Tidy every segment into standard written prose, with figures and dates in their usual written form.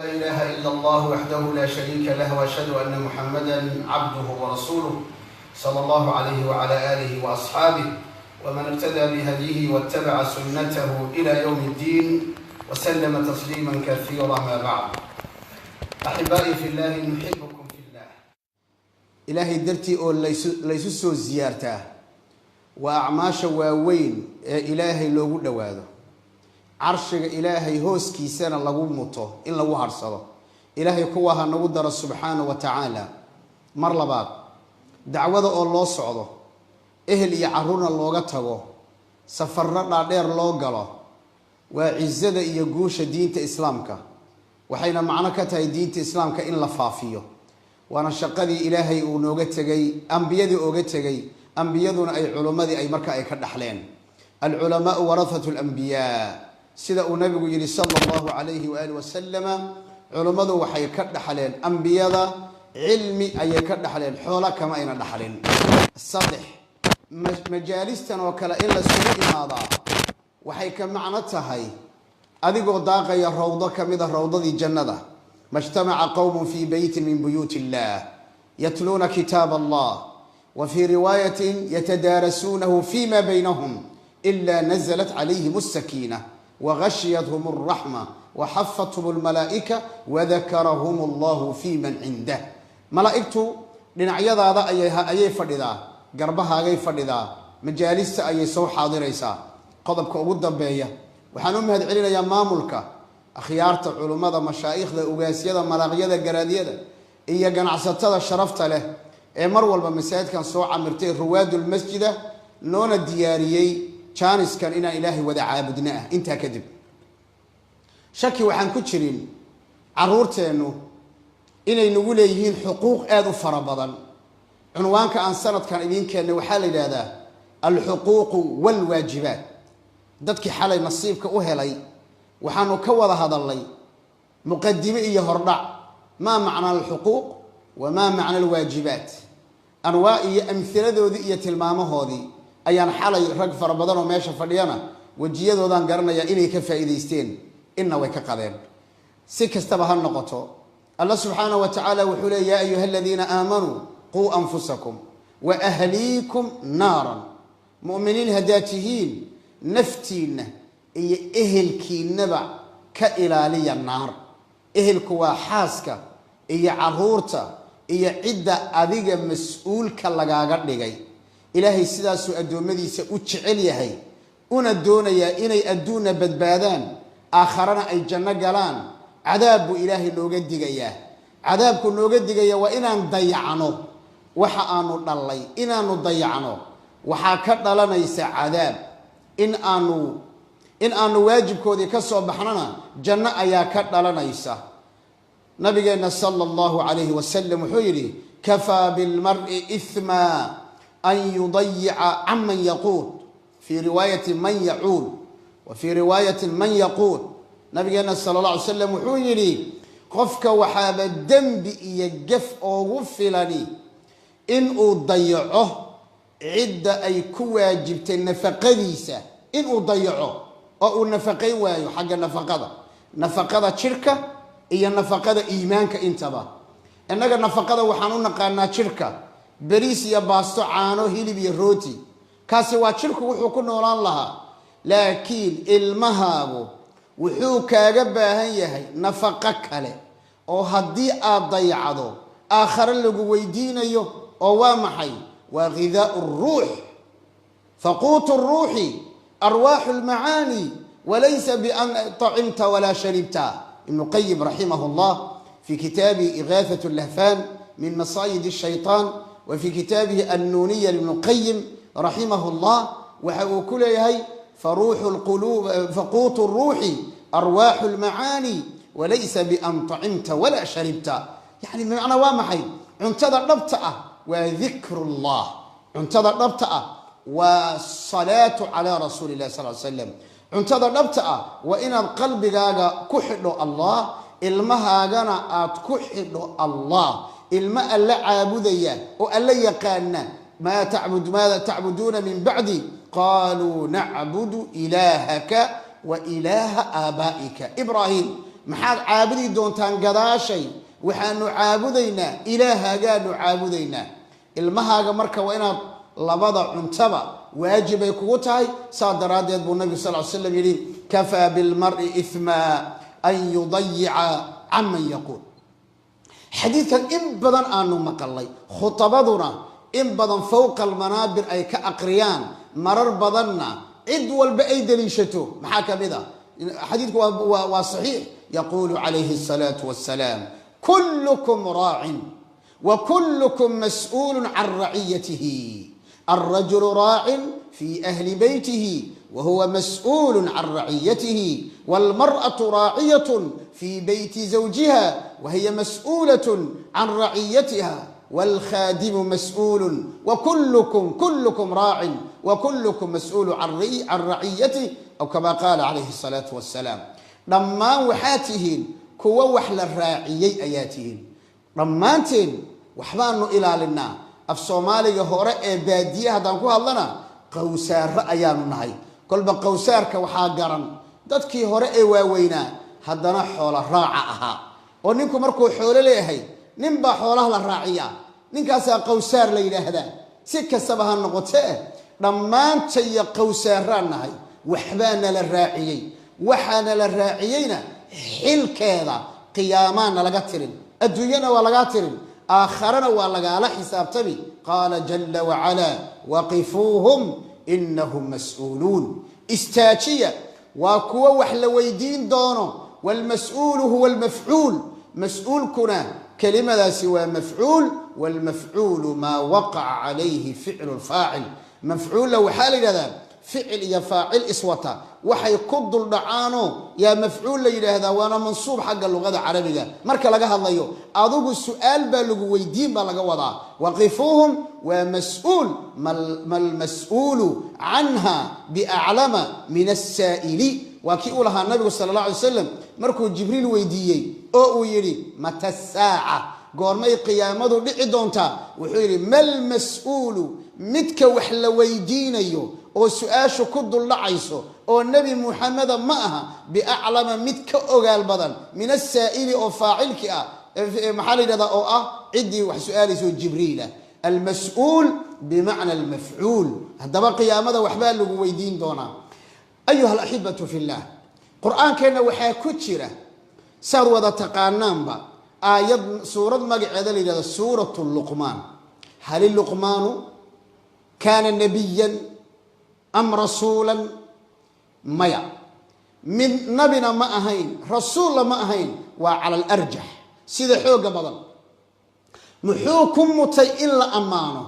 لا إله إلا الله وحده لا شريك له وأشهد أن محمدا عبده ورسوله صلى الله عليه وعلى آله وأصحابه ومن اقتدى بهديه واتبع سنته إلى يوم الدين وسلم تسليما كثيرا ما بعد. أحبائي في الله نحبكم في الله. إلهي درتي أو ليسوا زيارته وأعماش واوين إلهي لو دواده عرشك إلهي هوسكي سنة لغو مطو إن لغو هرصده إلهي كواها نقدر سبحانه وتعالى مرلبات دعوة الله صعده إهل يعرون اللوغة تغو سفرنا دير لوغة وعزة يقوش دينة إسلامك وحين معنى كتاي دينة إسلامك إن لفافيه وانا شقدي إلهي ونوغة تغي أنبيادي أوغة تغي أنبيادنا أي علماء أي مركة أي كدحلين العلماء ورثة الأنبياء سيدا النبي يقول صلى الله عليه وآله وسلم علماء وحي كدحلين أنبياء علمي أي كدحلين حولا كما أين دحلين الصدح مجالسنا وكلا إلا السوء هذا وحي كمعنتها هي أذيقوا ضاقة يا روضة كمذا روضة دي جنة ما اجتمع قوم في بيت من بيوت الله يتلون كتاب الله وفي رواية يتدارسونه فيما بينهم إلا نزلت عليهم السكينة وغشيتهم الرحمة وحفتهم الملائكة وذكرهم الله في من عنده ملائكته لنعيض هذا أي فردا قربها أي فردا مجالس أي سو حاضر إيسا قضبك أود بيا وحنوم هاد علينا يا مامولك أخيارت علماء مشايخ ذا أوغاسيا ذا ملاغيا ذا قراديا ذا إيا قنعسات ذا شرفت له مروال بمساعد كان سوء عمرتين رواد المسجد نون الدياريي كانس كان إنا إلهي وذا عابدناه انت كذب شكي وحن كتشرين عرورتينو إنا نقول يهين حقوق آذو فربضا عنوانك عن سنة كان إذين كان وحال هذا الحقوق والواجبات دادك حالي نصيبك أهلي وحانو كوضا هذا اللي مقدمة إيا هردع ما معنى الحقوق وما معنى الواجبات أنواع أمثلة ذي تلمامه هذه أيان حالي رج فربضان وماشى فليانا وجياد ودان قرنا يا إلي كفائديستين إنه وكقدين سك استبها النقطة الله سبحانه وتعالى وحول يا أيها الذين آمنوا قوا أنفسكم وأهليكم نارا مؤمنين هداتهين نفتين إهلكي نبع كإلالي النار إهلك وحاسك إيا عرورتا إيا عدة أذيق مسؤول كاللغاقر لغاي إلهي سداسو أدومدي سأتشعلي هاي أنا يا إني أدونا بدبادان آخرنا أي جنة قلان عذاب إلهي نوغد ديغياه عذابك نوغد ديغياه وإنا نضيعنو وحا آنو دالي إنا نضيعنو وحا كدلنا يسا عذاب إن آنو واجب كودي كسو بحننا جنة أيا كدلنا يسا نبينا صلى الله عليه وسلم حيري كفى بالمرء إثما أن يضيع عمن يقود في رواية من يعود وفي رواية من يقود نبينا صلى الله عليه وسلم حيري قفك وحاب الدم يجف أو غفلني إن أضيعه عدة أي كواجبت النفقديسة إن أضيعه أو النفقين وايو حق نفقضة شركة إيا نفقة إيمانك إنتبه إنك نفقة وحنون قانا شركة بريس يا باستو عانو هيلي بيروتي كاسي وشركة وحوكو نوران لها لكن المهابو وحوكا قباها يهي نفقك هلي أو هدي أضيعضو آخر اللي قويدين يو أو وامحي وغذاء الروح فقوت الروح أرواح المعاني وليس بأن طعمت ولا شربت ابن القيم رحمه الله في كتابه إغاثة اللهفان من مصايد الشيطان وفي كتابه النونية لابن القيم رحمه الله وكل هي فروح القلوب فقوت الروح أرواح المعاني وليس بأن طعمت ولا شربت يعني بمعنى وامحي انتظر نبتأ وذكر الله انتظر نبتأ والصلاة على رسول الله صلى الله عليه وسلم انتظر نبتأ وإن القلب جاء كحل الله المها جنا أتكحل الله الماء لا عابدية وألا يقان ماذا تعبدون من بعدي قالوا نعبد إلهك وإله آبائك إبراهيم maxaad caabudi doontaan gadaashay waxaanu caabudaynaa ilaahagaanu caabudaynaa ilmahaaga marka waa inaad labada cuntaba waajib ay kugu tahay saa daraadeed buu nabigu sal slam yidhi kafaa bilmar'i ithma an yudayica caman yaquul xadiidkan in badan aanu maqalay khutabaduna in badan fowqa almanaabir ay ka aqriyaan marar badanna cid walba ay daliishato maxaa ka mid a xadiidku waa saxiix yaquulu calayhi الsalaatu wassalaam kullukum raacin wa kullukum mas'uulun can raciyatihi الرجل راع في أهل بيته وهو مسؤول عن رعيته والمرأة راعية في بيت زوجها وهي مسؤولة عن رعيتها والخادم مسؤول كلكم راع وكلكم مسؤول عن رعيته أو كما قال عليه الصلاة والسلام لما وحاتهن كوا وحل الراعيي أياتهن رمانتين وحبان إلى لنا af Soomaaliga hore ee baadiyaha hadaan ku hadlana qowsaar ayaanu nahay kolba qowsaarka waxa garan dadkii hore ee waaweynaa hadana xoolo raaca aha oo ninku markuu xoolo leeyahay ninba xoolaha la raaciya ninkaas qowsaar la yiraahdaa si kasaba ha noqotee dhamaantay qowsaaraan nahay waxbaana la raaciyay waxaana la raaciyayna xilkeeda qiyaamaana laga tirin adduunyana waa laga tirin آخرنا والله حساب تبي قال جل وعلا وقفوهم إنهم مسؤولون استاجية وكوا وحل ويدين دونه والمسؤول هو المفعول مسؤول كنا كلمة لا سوى مفعول والمفعول ما وقع عليه فعل الفاعل مفعول لو حال هذا فعل يا فاعل إسوته وحي قد الدعانو يا مفعول لي هذا وانا منصوب حق اللغة العربية مركا لقاها الله يو أضوب السؤال بلغ ويدين بلغ وضع وقفوهم ومسؤول ما المسؤول عنها بأعلم من السائل وكيقولها النبي صلى الله عليه وسلم مركو جبريل ويديي أو يري متى الساعة قرمي قيامته لعدونتا وحيري ما المسؤول متك وحل ويدينيو oo su'aashu ku dullacayso oo nabi muhammad ma aha bi a'lama mid ka ogaal badan min as-sa'ili oo faa'ilki ah maxalida oo ah cidii wax su'aalayso jibriila al-mas'ul bi ma'na al-maf'ul hadaba qiyaamada waxba lagu weydiin doona ayuha al-ahibatu fillah qur'aankeena waxa ku jira saar wada taqaanaanba aayad suurad magaceeda leeyahay suuratul luqman hal luqmanu kana nabiyyan أم رسولا ميا من نبينا ما أهين رسول ما أهين وعلى الأرجح سيد حوق بدل محوكم متي إلا أمانه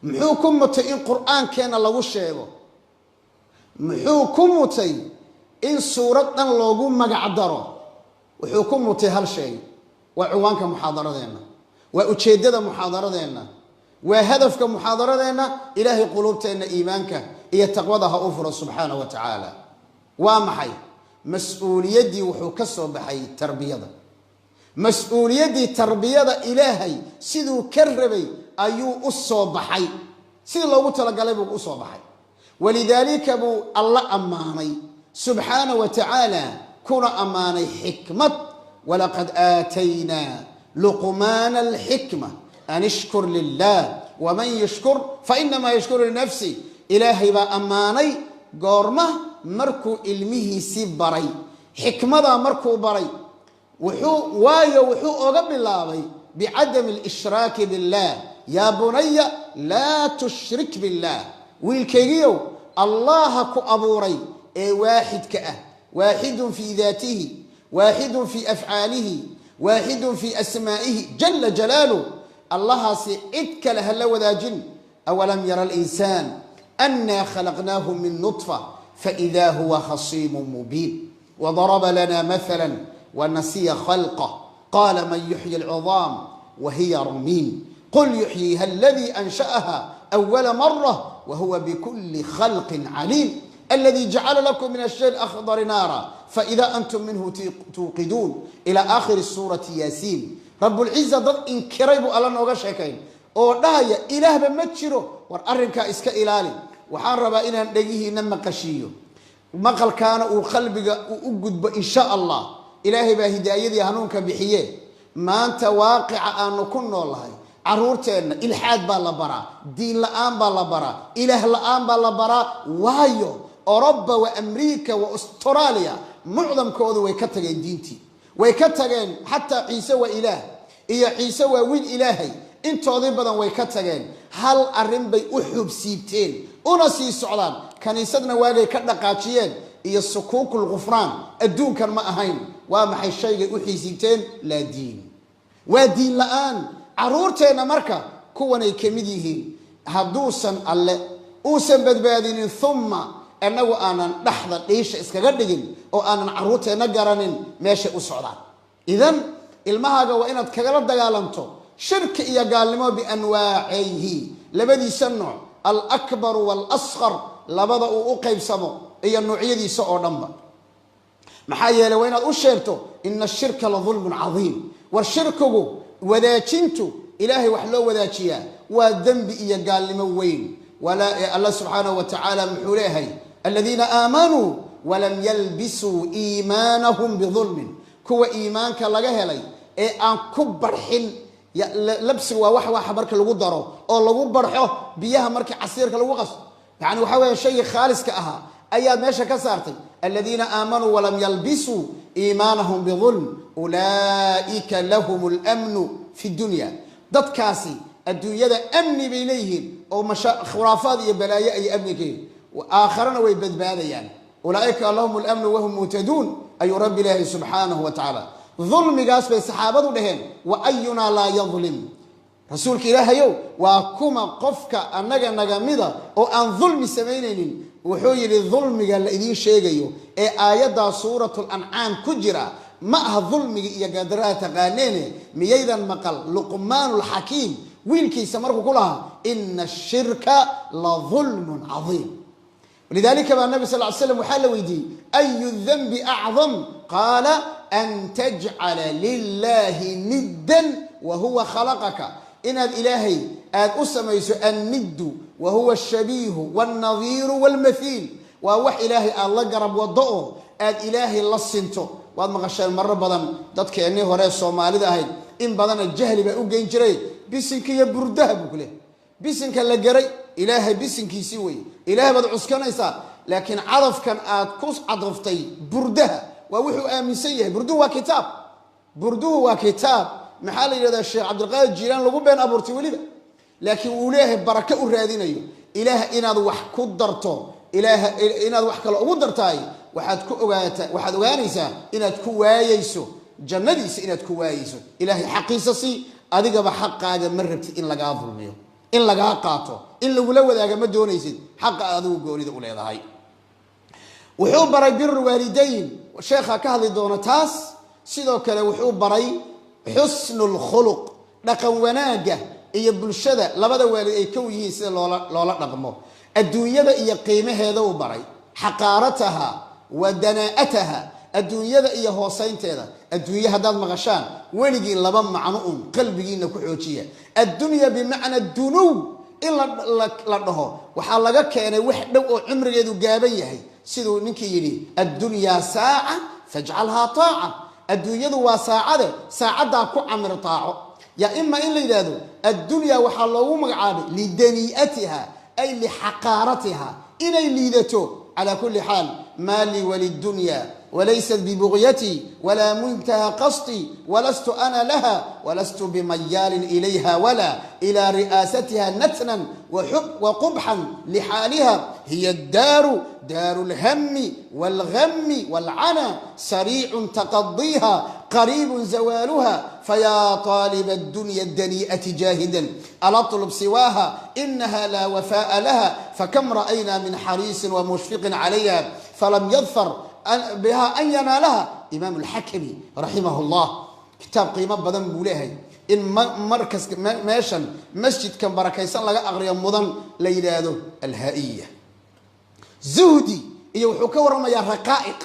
محوكم متي إن قرآن كان لو الشيء محوكم متي إن سورتنا لو مقعدره وحوكم متي هالشيء وعوانك محاضرة دينا وأتشدد محاضرة دينا وهدفك محاضرتنا إلهي قلوبتنا إيمانك هي تقوضها أفر سبحانه وتعالى وامحي مسؤوليتي وحكسه بحي تربية مسؤوليتي تربية إلهي سيدو كربي أيو أصو بحي سيدو لو تلقى لبو أصو بحي ولذلك أبو الله أماني سبحانه وتعالى كن أماني حكمة ولقد آتينا لقمان الحكمة أن اشكر لله ومن يشكر فإنما يشكر لنفسه إلهي بأماني قرمه مركو علمه سبري حكمة مركو بري وحو أغب الله بعدم الإشراك بالله يا بني لا تشرك بالله والكيو الله كأبوري واحد كأه واحد في ذاته واحد في أفعاله واحد في أسمائه جل جلاله الله سئتك لهلا وذا جن أولم يرى الإنسان أنا خلقناه من نطفة فإذا هو خصيم مبين وضرب لنا مثلا ونسي خلقه قال من يحيي العظام وهي رميم قل يحييها الذي أنشأها أول مرة وهو بكل خلق عليم الذي جعل لكم من الشيء الأخضر نارا فإذا أنتم منه توقدون إلى آخر السورة ياسين رب العزة ضد إنكريب ألا نوغا شاكين أو دايا إله بمتشرو وارنكا إسكا إلالي وحان ربا إنا ندقيه نما قشيو مقال كان وقلبك وقد إن شاء الله ilaahay baa hidaayadii hanuunka bixiye maanta waaqica aanu ku noolahay caruurteenna ilxaad baa la baraa diin la'aan baa la baraa ilaah la'aan baa la baraa waayo Oroba wa Amerika wa Australia mucdamkoodu way ka tageen diintii way ka tageen xataa ciise wa ilaah iyo ciise waa wiil ilaahay intoodii badan way ka tageen hal arrin bay u xubsiibteen una sii socdaan kaniisadna waagay ka dhaqaajiyeen iyo sukuukul qufraan adduunkan ma ahayn waa maxay shaygay u xiisiibteen la diin waa diin la'aan caruurteena marka kuwanay ka mid yihiin hadduusan alle uusan badbaadinin thumma annagu aanan dhaxda dhiisha iskaga dhigin oo aanan caruurteena garanin meesha u socdaan idan ilmahaaga waa inaad kagala dagaalanto shirki iyo gaalnimo bianwaacihi labadiisa nooc al-akbar wal-asghar labada uu u qaybsamo iyo noocyadiisa oo dhanba maxaa yeelay waa inaad u sheegto inna ashirka la dhulmun cadiim war shirkigu wadaajintu ilaahay wax loo wadaajiyaa waa dembi iyo gaalnimo weyn wala Allah subhanahu wa ta'ala muxuu leeyahay alladhina aamanuu walam yalbisuu iimaanahum bidhulmin kuwa iimaanka laga helay ee aan ku barxin labsi waa wax marka lagu daro oo lagu barxo biyaha markii casiirka lagu qaso yani waxa weeye shay khaaliska aha ayaa meesha ka saartay alladhina aamanuu walam yalbisuu iimaanahum bidhulm ulaa'ika lahumul amnu fi dunya dadkaasi adduunyada amni bay leeyihiin oo khuraafaad iyo balaayo ay amnikeen aakharana way badbaadayaan ulaa'ika lahumul amnu wa hum muhtadun ay rabbi ilaahi subhanahu wa ta'ala dhulmigaas bay saxaabadu dhaheen wa ayuna la yadhlim rasuulka ilaahayow waa kuma qofka annaga nagamida oo aan dhulmi sameynaynin wuxuu yiri dhulmiga la idin sheegayo ee aayada suuratul an'am ku jira ma aha dhulmiga iyo gaadaraha taqaaneene miyaydan maqal luqmaanul hakiim wiilkiisa markuu ku lahaa inna ash-shirka la dhulmun cadiim ولذلك بقى النبي صلى الله عليه وسلم وحال ويدي أي الذنب أعظم قال أن تجعل لله ندا وهو خلقك إن الإلهي أن أسميس الند وهو الشبيه والنظير والمثيل ووح إلهي الله قرب وضعه أن إلهي الله سنته وأن مغشى المرة بدن ضدك أنه هو رأي الصومالي ده إن بدن الجهل بأوجين جري بسنك يبرده بكله بسنك اللي جري إلهي بسنك يسوي إلهي بدو عسكنيسا لكن عرف كان كوس عرفتي بردها ووحو آمن سيه بردوه وكتاب بردوه وكتاب محال إلى الشيخ عبد القادر الجيلاني لو بين أبورتي ولده لكن إله بركة الرادين إله إن هذا وح قدرته إله إن هذا وح كلا قدرتاي واحد وانيسا إن تكوايسو جنديس إن تكوايسو إله حقيسي أديك بحق هذا مرت إن لقى ظلميه إن لقى قاطه إن لو لود أجا ما دونيسد حق أذو قولي ولا هاي وحب بري بر الوالدين وشيخ كهذي دونتاس سيدو كلا وحب بري حسن الخلق لكن وناجه يبل الشدة لبدا والدي كويه سيد لولا نقمه الدنيا إيه قيمة هذا وبري حقارتها ودناءتها الدنيا إيه هوسين تذا الدنيا هذا المغشان ولقي لبم معنون قلبي إنك حوتية الدنيا بمعنى الدنو إلا لده وحلقة كان وحده عمر يدو جابيه سيدو نكيري الدنيا ساعة فاجعلها طاعة الدنيا ذو ساعة ساعة كو عمر طاعة يا إما إلا يدادو الدنيا وحلقوا مقعد لدنيئتها أي لحقارتها إلى ليدته على كل حال مالي وللدنيا وليست ببغيتي ولا منتهى قصدي ولست أنا لها ولست بميال إليها ولا إلى رئاستها نتنا وقبحا لحالها هي الدار دار الهم والغم والعنى سريع تقضيها قريب زوالها فيا طالب الدنيا الدنيئة جاهدا ألا اطلب سواها إنها لا وفاء لها فكم رأينا من حريص ومشفق عليها فلم يظفر بها أن ينالها إمام الحكمي رحمه الله كتاب قيمة بدن بوليهي إن مركز ماشن مسجد كان بركيسان لغا أغريا مضن ليلادو الهائية زهدي يوحو كورما يا رقائق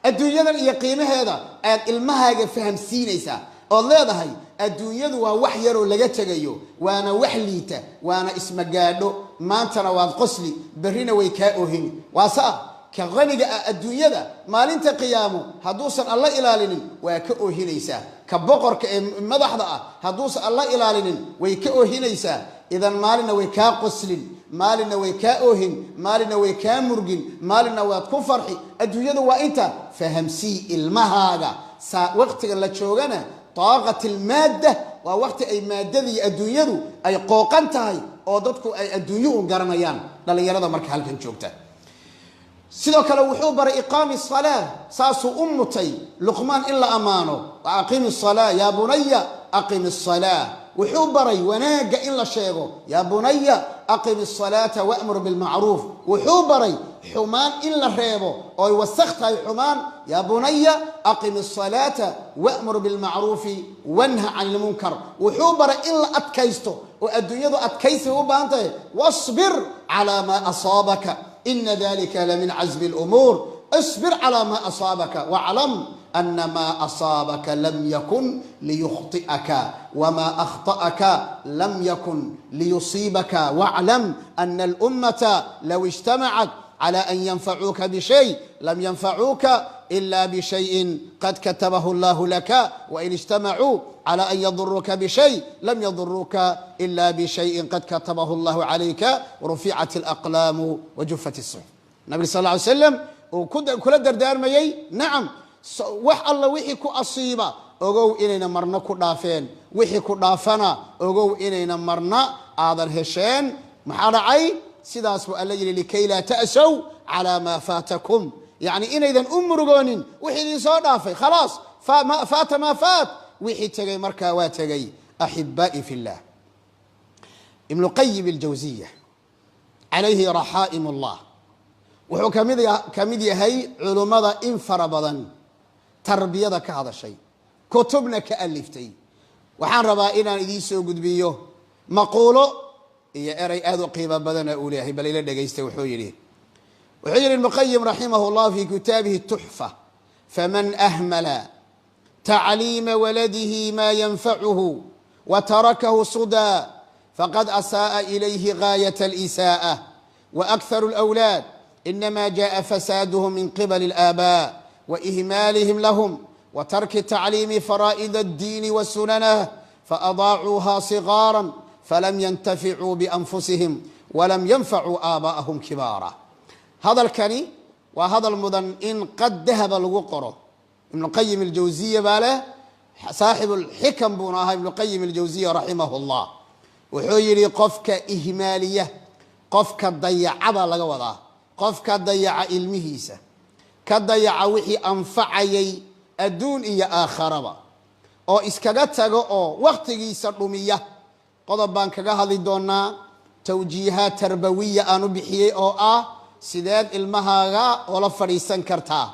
الدنيا إيا قيمة هذا المهاجة فهم سينيسا الله ده هاي الدنيا ذو وحيرو لجتجيو وأنا وحليته وأنا اسم جادو ما أنت رواد قصلي برينا ويكاؤهن واسا كغنيga adduunyada maalinta qiyaamo haduusan alla ilaalinin waa ka oohinaysa ka boqorka ee madaxda ah haduusan alla ilaalinin way ka oohinaysa idan maalina way ka qoslin maalina way ka oohin maalina way ka murgin maalina waad ku farxi adduunyada waa inta fahamsi ilmahaaga waqtiga la joogana طاقة المادة ووقت أي مادة الدنيا أي قوقنتها أو ضدك أي الدنيا قرنيان لا يرضى مرك هالكن شوكته سيدك لو حبر إقام الصلاة ساس أمتي لقمان إلا أمانه وأقيم الصلاة يا بني أقم الصلاة وحبري وناج إلا شيء يا بني أقم الصلاة وأمر بالمعروف وحبري حمان إلا ريبو أو وسختها الحمان يا بني أقم الصلاة وأمر بالمعروف وانهى عن المنكر وحبر إلا أتكيستو والدنيا أتكيسه بانته واصبر على ما أصابك إن ذلك لمن عزم الأمور اصبر على ما أصابك واعلم أن ما أصابك لم يكن ليخطئك وما أخطأك لم يكن ليصيبك واعلم أن الأمة لو اجتمعت على أن ينفعوك بشيء لم ينفعوك إلا بشيء قد كتبه الله لك وإن اجتمعوا على أن يضروك بشيء لم يضروك إلا بشيء قد كتبه الله عليك ورفعت الأقلام وجفت الصحف. النبي صلى الله عليه وسلم وكل دردار ميي نعم wax alla wixii ku asiiba ogow inayna marna ku dhaafeen wixii ku dhaafana ogow inayna marna aadan hesheen maxaa dhacay sidaas buu alla yiri likay la ta'saw ala ma faatakum yani inaydan umrugoonin wixii idin soo dhaafay khalaas faata ma faat wixii tagay markaa waa tagay ahibba'i fillah ibn qayyim al-jawziyya alayhi rahaimullah wuxuu kamid yahay culimada in fara badan tarbiyada ka hadashay kutubna ka aliftay waxaan rabaa inaan idin soo gudbiyo maquulo iyo eray aad u qiimo badan oo leeyahay bal ila dhageystay wuxuu yiri ibn qayyim rahimahullah fi kitabihi tuhfa faman ahmala ta'lima waladihi ma yanfa'uhu wa tarakahu suda faqad asaa ilayhi ghayat al-isaa'ah wa aktharu al-awlad إنما جاء فسادهم من قبل الآباء وإهمالهم لهم وترك تعليم فرائض الدين وسننه فأضاعوها صغارا فلم ينتفعوا بأنفسهم ولم ينفعوا آباءهم كبارا هذا الكني وهذا المدن إن قد ذهب الوقر ابن القيم الجوزية باله صاحب الحكم بناها ابن القيم الجوزية رحمه الله وحيري قفك إهمالية قفك ضيع عضا لقوضا قفك ضيع علمهيسا كضيع وحي أنفعي أدون إيا آخربا أو إسكاغتاغو أو وقتيسا رمية قضبان كغاهدي دونا توجيهات تربوية آنو بحيي أو سيداد المهاغا ولا فريسان كرتا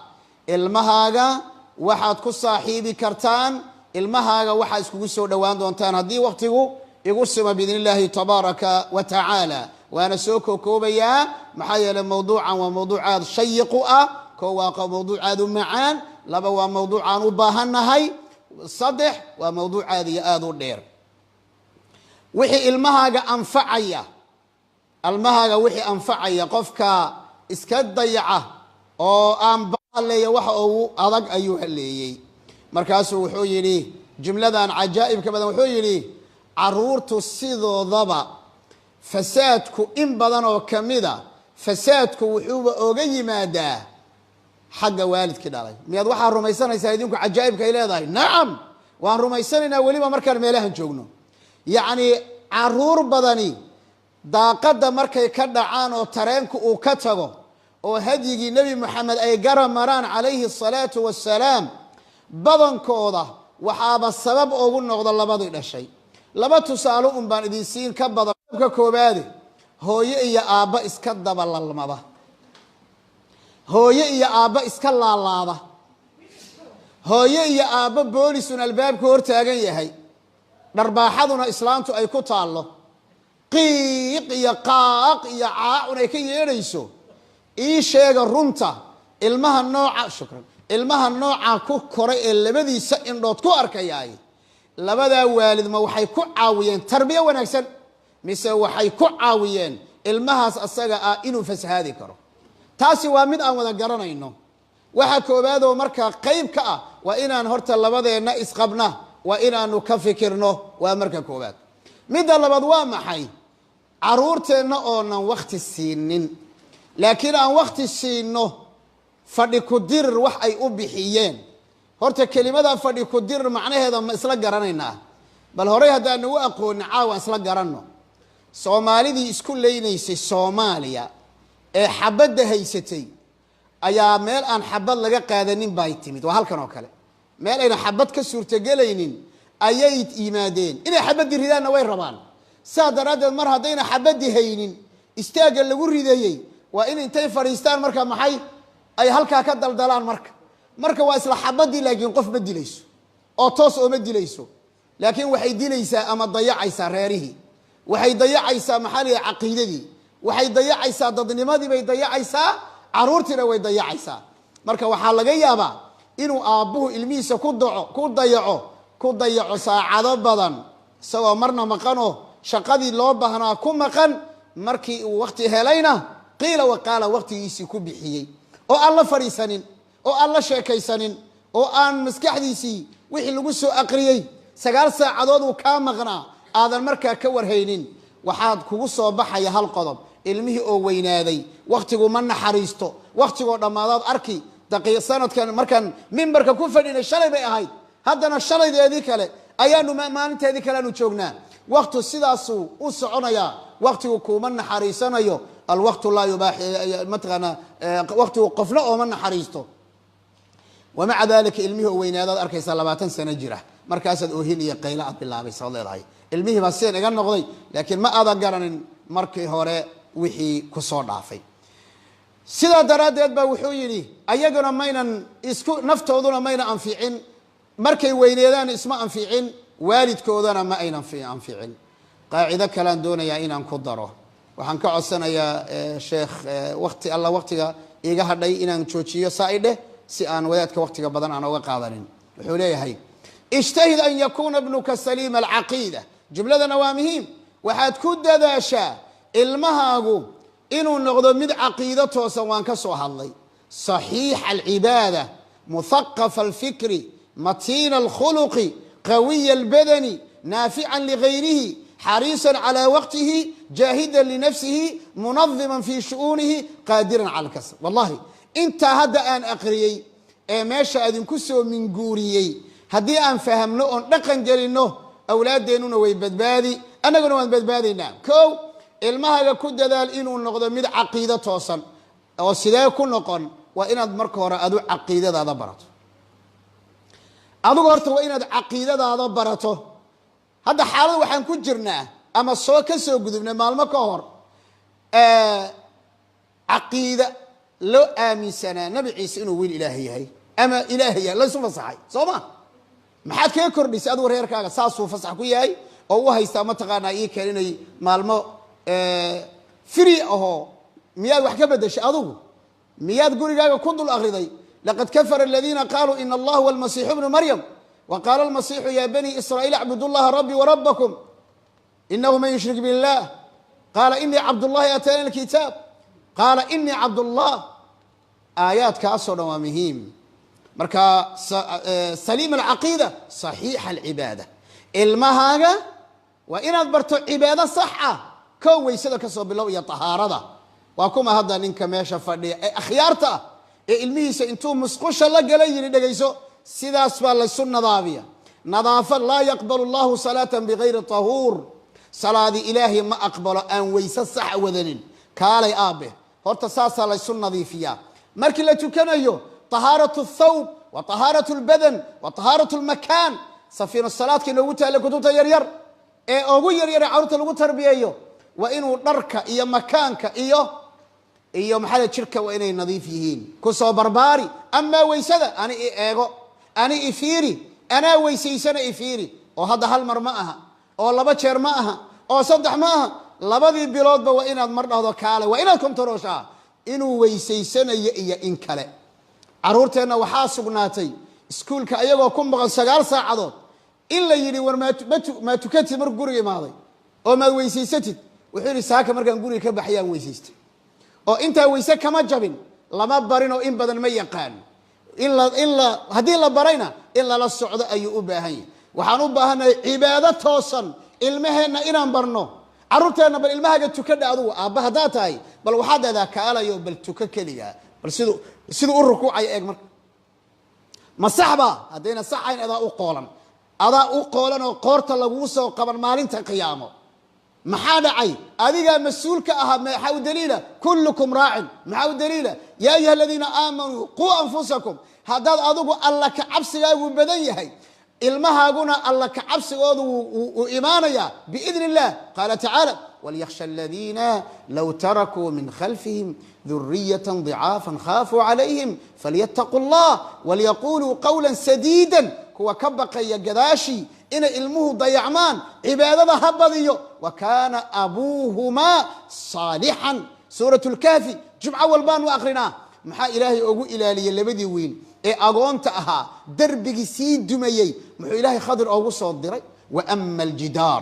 المهاغا waxaad ku saaxiibi kartaan ilmahaaga waxa iskugu soo dhawaan doontaan hadii waqtigu igu sima biidnillaahi tabaaraka wa tacaala waana soo koobaya maxaa yeelay mawduucan waa mawduucaad shayiq ah koo waa mawduucaad macaan laba waa mawduucan u baahanahay saddex waa mawduucaad aad u dheer wixii ilmahaaga anfacaya qofka iska dayaca oo aan leeya waxa uu adag ayuu haleeyay markaas wuxuu yiri jumladan ajaa'ib ka badan wuxuu yiri caruurtu sidoodaba fasaadku in badan oo kamida fasaadku wuxuu ooga yimaadaa xagga waalidka dhalay miyad waxa rumaysanaysaa idinku ajaa'ibka ay leedahay naam waan rumaysanayna waliba markaan meelahan joogno yaani caruur badani daaqada markay ka dhacaan oo tareenku uu ka tago oo hadiyigi nabi maxamed ay garamaraan alayhi salatu wassalaam badankooda waxaaba sabab ugu noqdo labadii dhashay laba tusaalo baan idin siin ka badan ka koobaade hooyo iyo aabba iska dabalalmada hooyo iyo aabba iska laalaada hooyo iyo aabba boolisun albaabka hor taagan yahay dharbaaxaduna islaantu ay ku taalo qiiq iyo qaaq iyo caacun ay ka yeedhayso ii sheega runta ilmaha nooca ku koray ee labadiisa indhood ku arkayay labada waalid ma waxay ku caawiyeen tarbiya wanaagsan mise waxay ku caawiyeen ilmahaas asaga ah inuu fasahaadi karo taasi waa mid aan wada garanayno waxa koobaadoo markaa qayb ka ah waa inaan horta labadeenna isqabna waa inaanu ka fikirno waa marka koobaad midda labaad waa maxay caruurteenna oonan wakti siinin laakiin aan wakti siino fadhi ku dirir wax ay u bixiyeen horta kelimada fadhi ku dirir macnaheeda ma isla garanaynaa bal horey haddaan u aqoonin caawa isla garanno soomaalidii isku leynaysay Soomaaliya ee xabadda haysatay ayaa meel aan xabad laga qaadanin bay timid waa halkan oo kale meel ayna xabad ka suurtagelaynin ayay yimaadeen inay xabadii ridaana way rabaan saadaradeed mar hadayna xabadii haynin istaaga lagu ridayay waa in intay fariistaan marka maxay ay halka ka daldalaan marka waa isla xabadii laakiin qof ma dilayso oo toos oo ma dilayso laakiin waxay dilaysaa ama dayacaysaa reerihi waxay dayacaysaa maxalliga aqeedadii waxay dayacaysaa dadnimadii bay dayacaysaa caruurtina way dayacaysaa marka waxa laga yaabaa inuu aabuhu ilmihiisa ku dayaco saacado badan isagoo marna maqano shaqadii loo baahnaa ku maqan markii uu waqti helayna qiila wa qaala waqtigiisii ku bixiyey oo aan la fariisanin oo aan la sheekaysanin oo aan maskaxdiisii wixii lagu soo aqriyay 9 saacadood uu ka maqnaa aadan markaa ka warhaynin waxaad kugu soo baxaya hal qodob ilmihii oo weynaaday waqtigu ma naxariisto waqtigu dhamaadaad arki daqiiq sanadkan markan mimbarka ku fadhinay shalay bay ahayd haddana shalaydeedii kale ayaanu maalinteedii kale aanu joognaa waqtu sidaasu u soconaya waqtigu kuma naxariisanayo alwaqtu la yubahi matqana waqtigu qofna oo ma naxariisto ومع ذلك ilmihi oo weynaadaad arkaysa 20 sano jira markaasaad oohin iyo qayla aad bilaabay soo leedahay ilmihi ba seen iga noqday laakiin ma aad garanin markii hore wixii ku soo dhaafay sida daraadeed ba wuxuu yiri ayaguna maynan isku naftooduna mayna anficin markay weyneedaan isma anficin waalidkoodana ma aynan anficin qaacida kale doonaya inaan ku daro waxaan ka codsanayaa sheekh waqti alla waqtiga iga hadhay inaan joojiyo saa'ide si aan wadaadka waqtiga badan aan uga qaadanin wuxuu leeyahay ijtahid an yakuna ibnuka salim al-aqida jumladana waa muhiim waxaad ku dadaashaa ilmahaagu inuu noqdo mid caqiido toosan waan ka soo hadlay صحيح العباده مثقف الفكر متين الخلق قوي البدن نافعا لغيره حريصا على وقته جاهدا لنفسه منظما في شؤونه قادرا على الكسب والله انت هذا ان اقريي ماشى ادن كسو من غوريي هدي ان فهمنو ان دقن جلينو اولاديننا way badbaadi anaguna waan badbaadina koo ilmaha ku dadaal inuu noqdo mid caqiido toosan oo sidee ku noqon waa inaad marka hore adu caqiidadaada barato adigu horta waa inaad caqiidadaada barato hadda xaalad waxaan ku jirnaa ama soo ka soo gudubnay maalmo ka hor caqiida loo aaminsana nabi ciise inuu wiil ilaahay yahay ama ilaahay la soo fasaxay sooma maxaad ka kordhisay adigu reerkaaga saasuu fasax ku yahay oo u haysta ma taqaanaa ii keenay maalmo free aho miyaad wax ka bedeshay adigu miyaad gurigaaga ku dul akhriday laqad kafara alladheena qalu inna allaha wal masih ibn maryam wa qala al masih ya bani israila a'budu allaha rabbi wa rabbakum innahu man yushrik billah qala inni abdullah atani al kitab qala inni abdullah ayat kaasoo dhan waa muhiim marka salim al aqida sahih al ibada ilmahaaga wa inaad barto cibaado sax ah ko weysada ka soo bilow iyo tahaarada waa kuma hadda ninka meesha fadhiya akhyaarta ilmihiisa intuu musqusha la galay yiri dhageyso sidaas baa la sunnadaabiya nadaafa la yaqbalu allah salatan bighayri tahur salaadi ilaahi ma aqbalo aan weysa sax wadanin kaalay aabe horta saasa la sunnadiifiya markii la tukanayo tahaaratu thawb wa tahaaratu albadan wa tahaaratu almakan safina salaadka inuu taala kutubta yar yar ee ugu yar yar carruurta lagu tarbiyeeyo waa inuu dharka iyo makaanka iyo maxaa jirka waa inay nadiif yihiin ku soo barbaari ama weysada ani eego ani ifiiri ana weysaysana ifiiri oo hada hal mar ma aha oo laba jeer ma aha oo saddex ma aha labadii biloodba waa inaad mar dhahdo kaale waa inaad kontarooshaa inuu weysaysanayo iyo in kale caruurteena waxaa sugnaatay iskuulka ayagoo ku maqan 9 saacadood in la yiri war ma tukatid mar guriga imaaday oo ma weysaysatid wuxuu saaka markaan guriga ka baxayaan weysaystay oo inta weyse kama jabin lama barino in badan ma yaqaan haddii la barayna in lala socdo ayuu u baahan yahay waxaan u baahanahay cibaado toosan ilmaheenna inaan barno carruurteenna bal ilmahaaga tukadha adugu aabba haddaa tahay bal waxaad eedaa kaalayo bal tuka keligaa bal siduu u rukuucaya eeg marka ma saxba haddayna saxayn adaa u qoolan oo qoorta laguu soo qaban maalinta qiyaamo maxaa dhacay adigaa mas-uulka ahaa maxaa u daliila kullukum raacin maxaa u daliila yaa ayuha aladiina aamanuu quu anfusakum haddaad adigu alla ka cabsigaagu badan yahay ilmahaaguna alla ka cabsigoodu uu imaanaya biidni illah qaala tacaala walyakhsha aladiina low tarakuu min khalfihim dhuriyatan dicaafan khaafuu calayhim falyattaquu allah walyaquluu qawla sadiida kuwa ka baqaya gadaashii inay ilmuhu dayacmaan cibaadada ha badiyo wa kaana abuuhumaa saalixan suurat lkaafi jumco walbaanu akrinaa maxaa ilaahay ugu ilaaliyey labadii wiil ee agoonta ahaa darbigii sii dumayey muxuu ilaahay khadir oogu soo diray waama aljidaar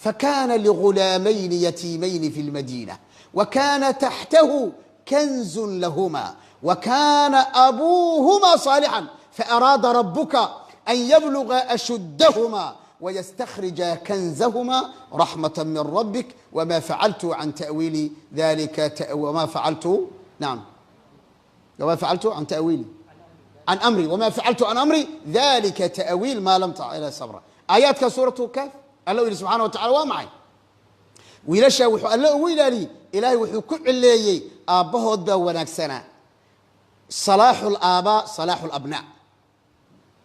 fakana ligulaamayni yatiimayni fi lmadiina wakana taxtahu kanzun lahuma wakana abuuhumaa saalixan faaraada rabuka أن يبلغ أشدهما ويستخرج كنزهما رحمة من ربك وما فعلت عن تأويل ذلك وما فعلت نعم وما فعلت عن تأويلي عن أمري وما فعلت عن أمري ذلك تأويل ما لم تع إلى صبرا آيات كسورة الكهف الله سبحانه وتعالى ومعي ويلشى وحو الله ويلالي إلهي وحو كل اللي أبهود بوناك سنة صلاح الآباء صلاح الأبناء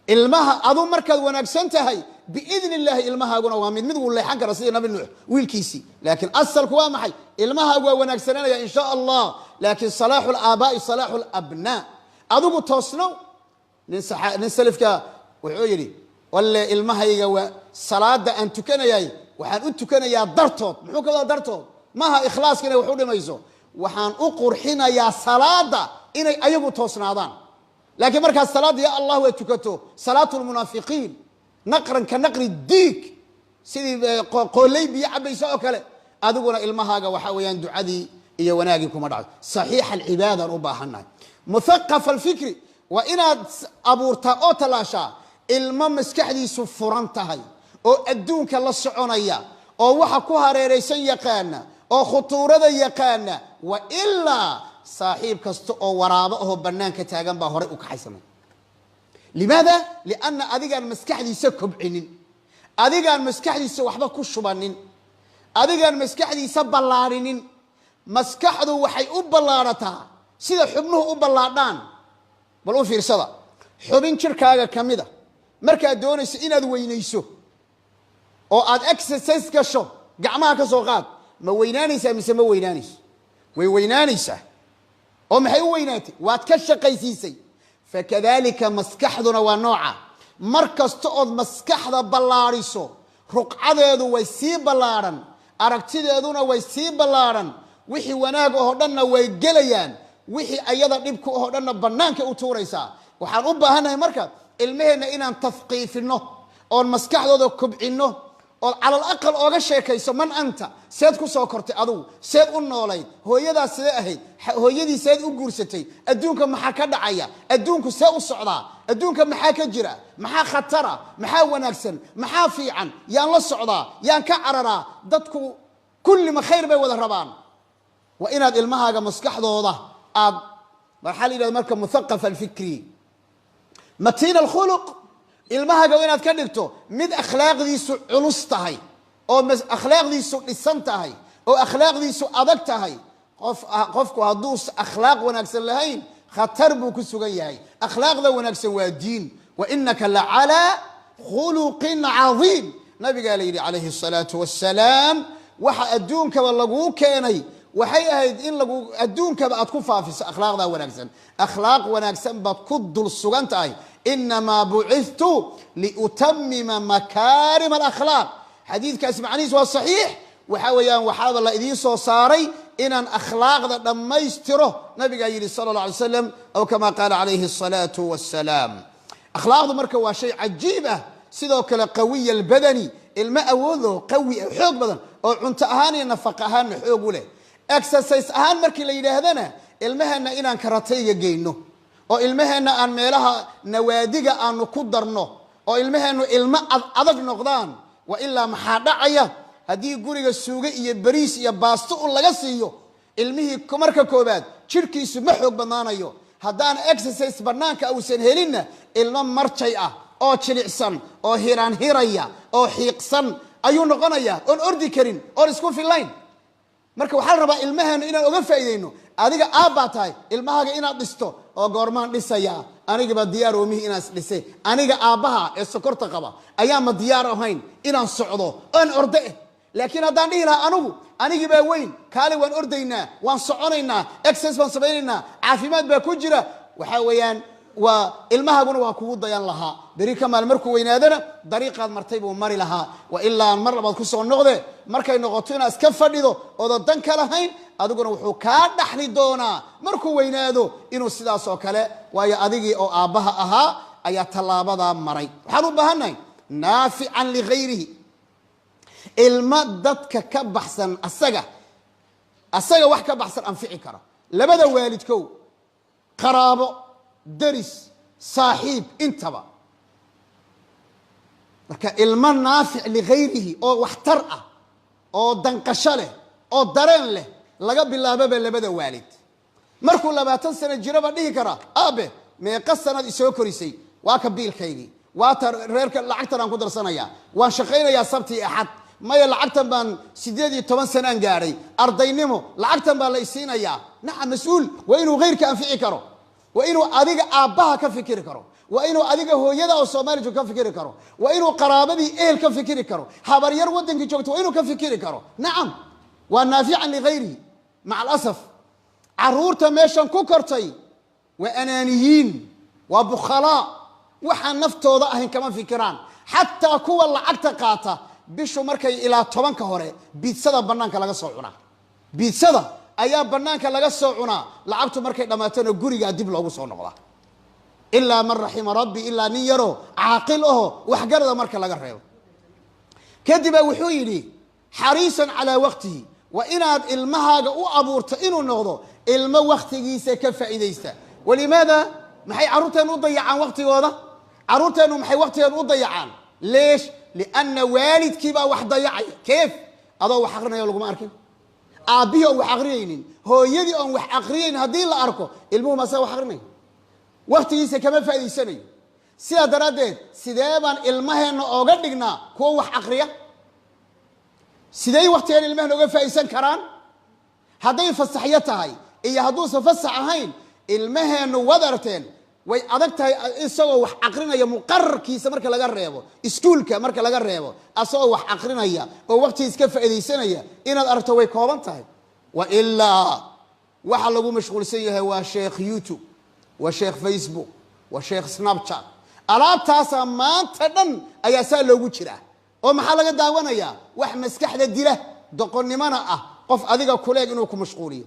ilmaha aduu markaad wanaagsan tahay biidni illaahi ilmahaaguna waa mid wuu leexan kara sidii nabi nuux wiilkiisii laakiin asalku waa maxay ilmahaagu waa wanaagsananaya in sha allah laakiin salaaxu laabaa'i salaaxu labnaa adigu toosnow nin salafka wuxuu yidhi walle ilmahayga waa salaada aan tukanayay waxaan u tukanayaa dartood muxuu ka wadaa dartood maaha ikhlaaska inay wax u dhimayso waxaan u qurxinayaa salaada inay ayagu toosnaadaan laakiin markaas salaada ya allah way tukato salaatu lmunaafiqiin naqran ka naqri diig sidii qooley biyo cabaysa oo kale adiguna ilmahaaga waxaa weeyaan ducadii iyo wanaagii kuma dhacdo saxiixa alcibaadaan u baahannahay muthaqafa alfikri waa inaad abuurtaa oo talaashaa ilmo maskaxdiisu furan tahay oo adduunka la soconaya oo waxa ku hareeraysan yaqaana oo khutuurada yaqaana wa ilaa saaxiib kasta oo waraabo ahoo bannaanka taagan baa horey u kaxaysamay limaada lianna adigaan maskaxdiisa kobcinin adigaan maskaxdiisa waxba ku shubanin adigaan maskaxdiisa ballaarinin maskaxdu waxay u ballaarataa sida xubnuhu u ballaadhaan bal u fiirsada xubin jirkaaga ka mid a markaad doonayso inaad weynayso oo aad exercise gasho gacmaha ka soo qaad ma weynaanaysaa mise ma weynaanayso way weynaanaysaa oo maxay u weynaatay waad ka shaqaysiisay fakadalika maskaxduna waa nooca mar kasta ood maskaxda ballaariso ruqcadeedu way sii ballaaran aragtideeduna way sii ballaaran wixii wanaag oo dhanna way gelayaan wixii ayada dhibku oo dhanna bannaanka u tuuraysaa waxaan u baahannahay marka ilmaheenna inaan tafqiifino oon maskaxdooda kobcino oo calal aqal ooga sheekayso man anta seed ku soo kortay adigu seed u noolayd hooyadaas sidee ahayd hooyadii seed u guursatay adduunka maxaa ka dhacaya adduunku see u socdaa adduunka maxaa ka jira maxaa khatara maxaa wanaagsan maxaa fiican yaan la socdaa yaan ka cararaa dadku kulli ma khayr bay wada rabaan waa inaad ilmahaaga maskaxdooda aad maxaa la yidhahda marka muthaqafa alfikri matiin alkhuluq ilmahaaga waa inaad ka dhigto mid akhlaaqdiisu culus tahay oo akhlaaqdiisu dhisan tahay oo akhlaaqdiisu adag tahay qofku hadduu akhlaaq wanaagsan lahayn khatar buu ku sugan yahay akhlaaqda wanaagsan waa diin wa inaka lacalaa khuluqin cadiim nabigaa la yidhi calayhi الsalaatu wassalaam waxa adduunkaba laguu keenay waxay ahayd in adduunkaba aad ku faafiso akhlaaqdaa wanaagsan akhlaaq wanaagsan baad ku dul sugan tahay inamaa bucithtu liutamima makaarim alakhlaaq xadiidkaasi macnihiis waa saxiix waxa weeyaan waxaaba la idiin soo saaray inaan akhlaaqda dhammaystiro nabigaa yidhi sala allah alay slam aw kama qaala calayhi الsalaatu wassalaam akhlaaqdu marka waa shay cajiib ah sidoo kale qawiya albadani ilmo awoodoo qawi xoog badan oo cunto ahaan iyo nafaq ahaanna xoog u leh exercise ahaan markii la yidhaahdana ilmaheena inaan karatayga geyno oo ilmaheena aan meelaha nawaadiga aanu ku darno oo ilmaheenu ilmo adag noqdaan wa ilaa maxaa dhacaya haddii guriga suuga iyo bariis iyo baasto u laga siiyo ilmihii marka koobaad jirkiisu ma xoog badnaanayo haddaan exercise banaanka uusan helinna ilmo marjay ah oo jilicsan oo hiraan hiraya oo xiiqsan ayuu noqonayaa oon ordi karin oon isku fillayn marka waxaa la rabaa ilmaheenu inaan oga faa'iideyno adiga aabbaa tahay ilmahaaga inaad dhisto oo goormaan dhisayaa anigaba diyaar oomihii inaan isdhisay aniga aabbaha ee sokorta qaba ayaanma diyaar ahayn inaan socdo oon orde laakiin haddaan dhihi lahaa anigii baa weyn kaale waan ordaynaa waan soconaynaa exercise baan samaynaynaa caafimaad baa ku jira waxaa weeyaan waa ilmahaaguna waa kugu dayan lahaa beri kamaal markuu weynaadana dariiqaad martay buu mari lahaa wa ilaa mar labaad ku soo noqde markay noqoto inaad iska fadhido oodan dan ka lahayn adiguna wuxuu kaa dhaxli doonaa markuu weynaado inuu sidaas oo kale waayo adigii oo aabbaha ahaa ayaa tallaabadaa maray waxaan u baahannahay naafican ligayrihi ilma dadka ka baxsan asaga wax ka baxsan anfici kara labada waalidkow qaraabo daris saaxiib intaba marka ilmo naafic ligayrihi oo waxtar ah oo danqasho leh oo dareen leh laga bilaababa labada waalid markuu 20 sano jiraba dhihi karaa aabe meeqa sanad isoo korisay waa ka biilkaygii waa tar reerka lacagtan aan ku darsanayaa waan shaqaynayaa sabti axad maya lacagtan baan 18 sano aan gaaray ardaynimo lacagtan baa la isiinayaa naca mas'uul waa inuu geyrka anfici karo waa inuu adiga aabbaha ka fikiri karo waa inuu adiga hooyada oo Soomaaliyeed ka fikiri karo waa inuu qaraabadii ehel ka fikiri karo habar yar wadankii joogto waa inuu ka fikiri karo nacam waa naafican ligayrihi maca alasaf caruurta meeshan ku kortay waa anaaniyiin waa bukhalaa waxaan naftooda ahayn kama fikiraan xataa kuwa lacagta qaata bishu markay ilaa 10 ka hore biidsada banaanka laga soo cunaa biidsada ayaa banaanka laga soo cunaa lacagtu markay dhamaatana guriga dib loogu soo noqdaa ilaa man raxima rabbi ilaa nin yaro caaqil ah wax garada marka laga reebo kadib wuxuu yiri xariisan ala waqtihi wa inaad ilmahaaga u abuurto inuu noqdo ilmo waqtigiisa ka faa'iideysta walimaada maxay caruurteenu u dayacaan waqtigooda caruurteenu maxay waqtigeenu u dayacaan leesh lianna waalidkii baa wax dayacay كيف adoo wax aqrinayo lagu ma arkin aabiyo wax aqriyaynin hooyadii oo wax aqriyayn hadii la arko ilmuhu ma saa wax aqrinay waqtigiisa kama faa'iideysanayo sida daraadeed sidee baan ilmaheena ooga dhignaa kuwa wax aqriya sidee waqtigan ilmaheena ooga faa'iideysan karaan haday fasaxyo tahay iyo haduu fasax ahayn ilmaheena wadarteen way adag tahay isagoo wax aqrinaya muqarrarkiisa marka laga reebo iskuulka marka laga reebo asoo wax aqrinaya oo waqti iska faa'iideysanaya inaad aragto way kooban tahay wa illaa waxa lagu mashquulsan yahay waa sheekh YouTube wa sheekh Facebook wa sheekh Snapchat alaabtaas maanta dhan ayaa saa loogu jira oo maxaa laga daawanaya wax maskaxda dila doqonnimana ah qof adiga kuleeg inuu ku mashquuliyo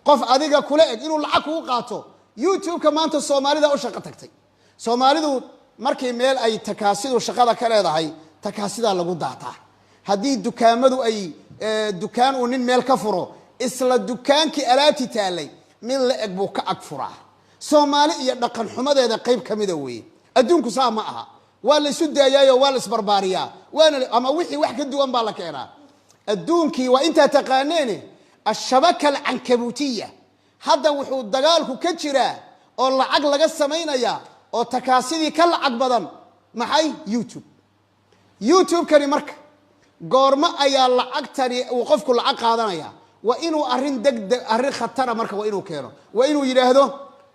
qof adiga kuleeg inuu lacag ku qaato YouTube ka maanta Soomaalida u shaqo tagtay Soomaalidu markii meel ay takaasidu shaqada ka leedahay takaasida lagu daataa hadii dukaamadu ay dukaan uu nin meel ka furo isla dukaankii alaabti taalay min la eg buu ka ag furaa Soomaali iyo dhaqan xumadeeda qayb kamida weey adduunku saa ma aha waa la isu daayayo waa la isbarbaariyaa waana ama wixii wax ka duwan baa la keenaa adduunkii waa inta taqaaneen ashabaka al-ankabutiyya hadda wuxuu dagaalku ka jira oo lacag laga sameynaya oo takaasidii ka lacag badan maxay YouTube kani marka goorma ayaa lacagtani uu qofku lacag qaadanaya waa inuu arin degdeg arin khatar marka waa inuu keeno waa inuu yiraahdo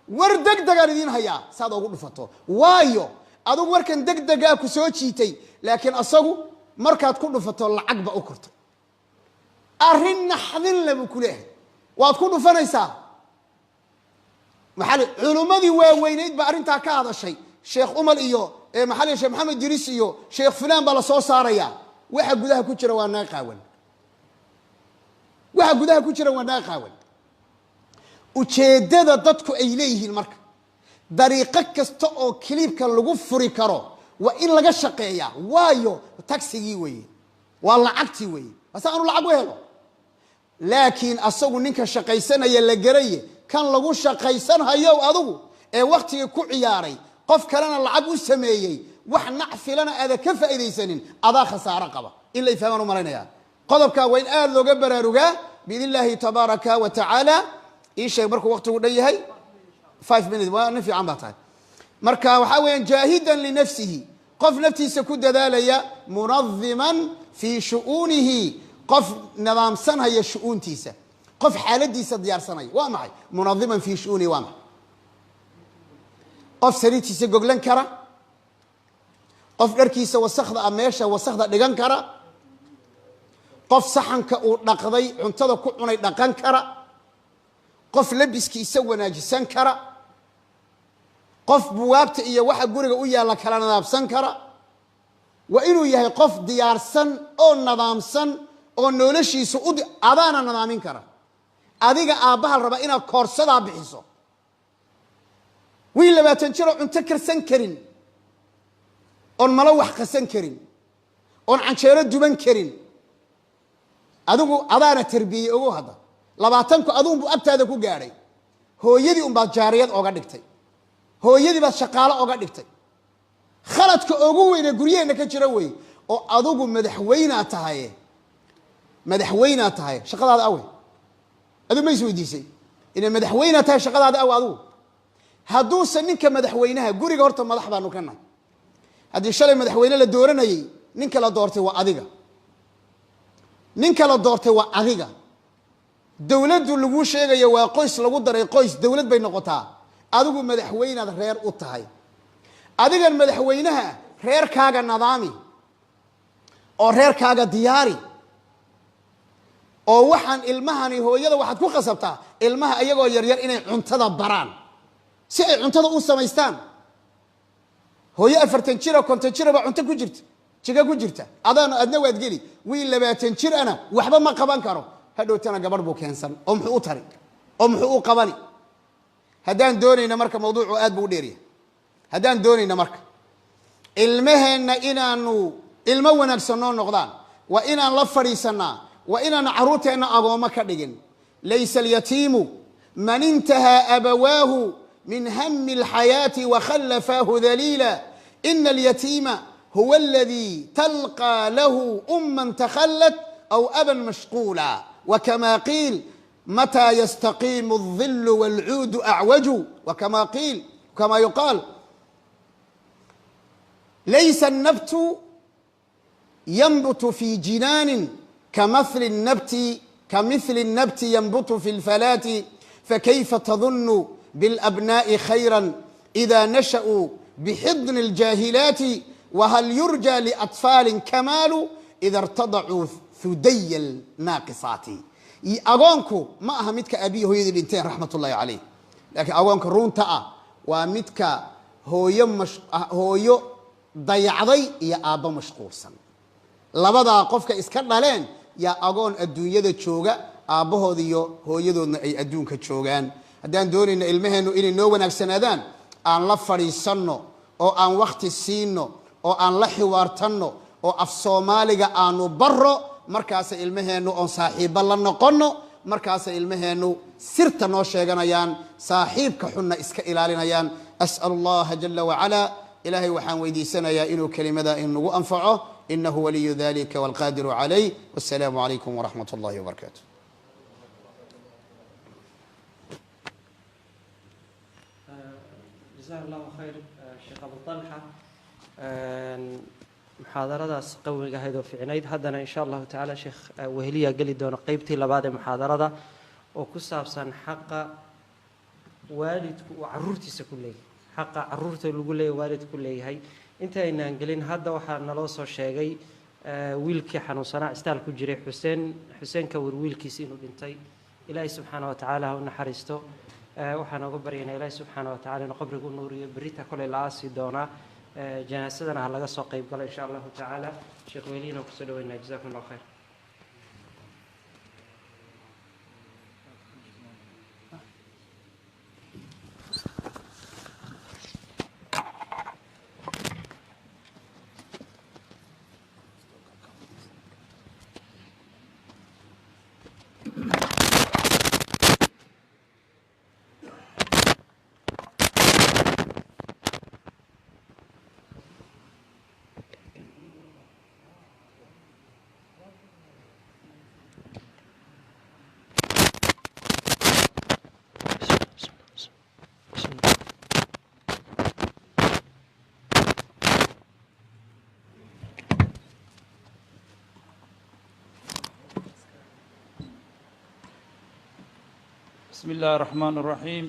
war degdeg aan idin hayaa saad ugu dhufato waayo adigu warkan degdeg ku soo jiitay laakiin asagu markaad ku dhufato lacag ba u korto arin naxdin labu kuleeyahay waad ku dhufanaysaa محل علماء ووينيد بأرنتها كهذا الشيء شيخ أمل إيو محل شيخ محمد جريس إيو شيخ فلان بلا صو صاريا واحد جودها كتير وانا قاول واحد جودها كتير وانا قاول وشدد ضدك إليه المرك طريقك كستو كليب كان لجوف فريكرو وإن لقى شقيا وايو تاكسي وي والله عكتي وي بس أنا لعبوا هلا لكن أصو نينك شقي سنة يلا جريه kan lagu shaqaysan hayo adigu ee waqtiga ku ciyaaray qof kalena lacag u sameeyay wax nacfilana aad ka faa'iideysanin adaa khasaaro qaba illa ifahmaan u malaynaya qodobka waa in aad looga baraarugaa biidillaahi tabaaraka wa tacaala ii sheeg markuu waqtigu dhan yahay 5 minutes waa nafi can baa tahay marka waxaa weeyaan jaahidan linafsihi qof naftiisa ku dadaalaya munadhiman fii shu'uunihi qof nidaamsanaya shu'uuntiisa qof xaaladiisa diyaarsanaya waa maxay munadhiman fii shu'uunihi waa maxay qof sariirtiisa goglan kara qof dharkiisa wasakhda meesha wasakhda dhigan kara qof saxanka uu dhaqday cuntada ku cunay dhaqan kara qof labiskiisa wanaajisan kara qof buwaabta iyo waxa guriga u yaala kala nadaamsan kara waa inuu yahay qof diyaarsan oo nadaamsan oo noloshiisa adaana nadaamin kara adiga aabbaha raba inaad koorsadaa bixiso wiil 20 jir oo cunto karsan karin oon malo wax qasan karin oon canjeero duban karin adigu adaana tarbiyay ugu hadda 20ku aduunbu agtaada ku gaadhay hooyadii un baad jaariyad oga dhigtay hooyadii baad shaqaalo oga dhigtay khaladka ugu weyn ee guryaheena ka jira wey oo adigu madaxweynaad tahay shaqadaada awey adigu ma isweydiisay inay madaxweynaad tahay shaqadaada aw adigu hadduusan ninka madaxweynaha guriga horta madax baanu ka nahay haddii shalay madaxweyne la dooranayay ninka la doortay waa adiga ninka la doortay waa adiga dawladdu lagu sheegayo waa qoys lagu daray qoys dawlad bay noqotaa adigu madaxweynaad reer u tahay adigan madaxweynaha reerkaaga nadaami oo reerkaaga diyaari oo waxaan ilmahani hooyada waxaad ku qasabtaa ilmaha ayagoo yaryar inay cuntada baraan si ay cuntada u samaystaan hooyo 40 jir oo 50 jir ba cunto ku jirta jiga ku jirta adna waad geli wiil 20 jir ana waxba ma qaban karo hadhowtana gabadh buu keensan oo muxuu u tari oo muxuu u qabani haddaan doonayna marka mawduucu aad buu dheeriya haddaan doonayna marka ilmaheena inaanu ilmo wanaagsan noo noqdaan waa inaan la fadhiisanaa waa inaan caruurteena agooma ka dhigin laysa alyatiimu man intahaa abawaahu min hami alxayaati wakhallafaahu daliila ina alyatiima huwa aladii talqaa lahu umman takhallat aw aban mashquula wakama qiil متى يستقيم الظل والعود أعوج كما يقال ليس النبت ينبت في جنان كمثل النبت ينبت في الفلاة فكيف تظن بالأبناء خيرا إذا نشأوا بحضن الجاهلات وهل يرجى لأطفال كمال إذا ارتضعوا ثدي الناقصات agoonku ma aha midka abiyi hooyadii dhinteen raxmatullaahi calayh laakiin agoonka runta ah waa midka hooyo dayacday iyo aabbo mashquulsan labadaa qofka iska dhaleen yaa agoon adduunyada jooga aabbahood iyo hooyadoodna ay adduunka joogaan haddaan doonayna ilmaheennu inay noo wanaagsanaadaan aan la fadhiisanno oo aan wakhti siinno oo aan la xiwaartanno oo af soomaaliga aanu barro markaas ilmaheenu on saaxiibo la noqono markaas ilmaheenu sirta noo sheeganayaan saaxiibka xunna iska ilaalinayaan as'al allah jalla wa ala ilahi waxaan weydiisanayaa inuu kelimada inagu anfaco innahu waliyu dhalika wal qadiru alayh wassalamu alaykum wa rahmatullahi wa barakatuh jazakallahu khayr sheekh Abu Talha محاضرة قوي هيدا في عنايد هذا إن شاء الله تعالى شيخ وهلية قلي دون قيبتي لبعض محاضرة وكسب سن حق والد وعرورتي سكولي حق عرورتي اللي يقول لي والد كلي هاي أنت إن أنجلين هذا وحنا نلاص الشيء ويلكي حنوصنا استال كجري حسين كور ويلكي سينو بنتي إلهي سبحانه وتعالى ونحرسته وحنا قبرينا إلهي سبحانه وتعالى نقبر نور بريتا كل العاصي دونا جنازتنا على قصة قيب قال إن شاء الله تعالى شيخ ويلين وكسلوا إن جزاكم الله خير بسم الله الرحمن الرحيم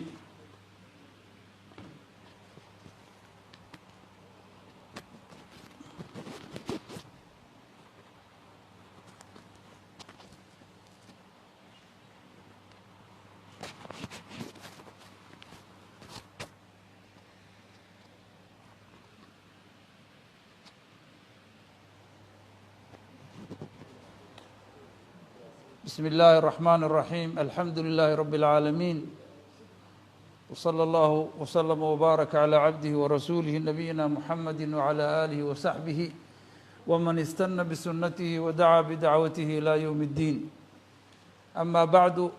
بسم الله الرحمن الرحيم الحمد لله رب العالمين وصلى الله وسلم وبارك على عبده ورسوله نبينا محمد وعلى آله وصحبه ومن استنى بسنته ودعا بدعوته إلى يوم الدين أما بعد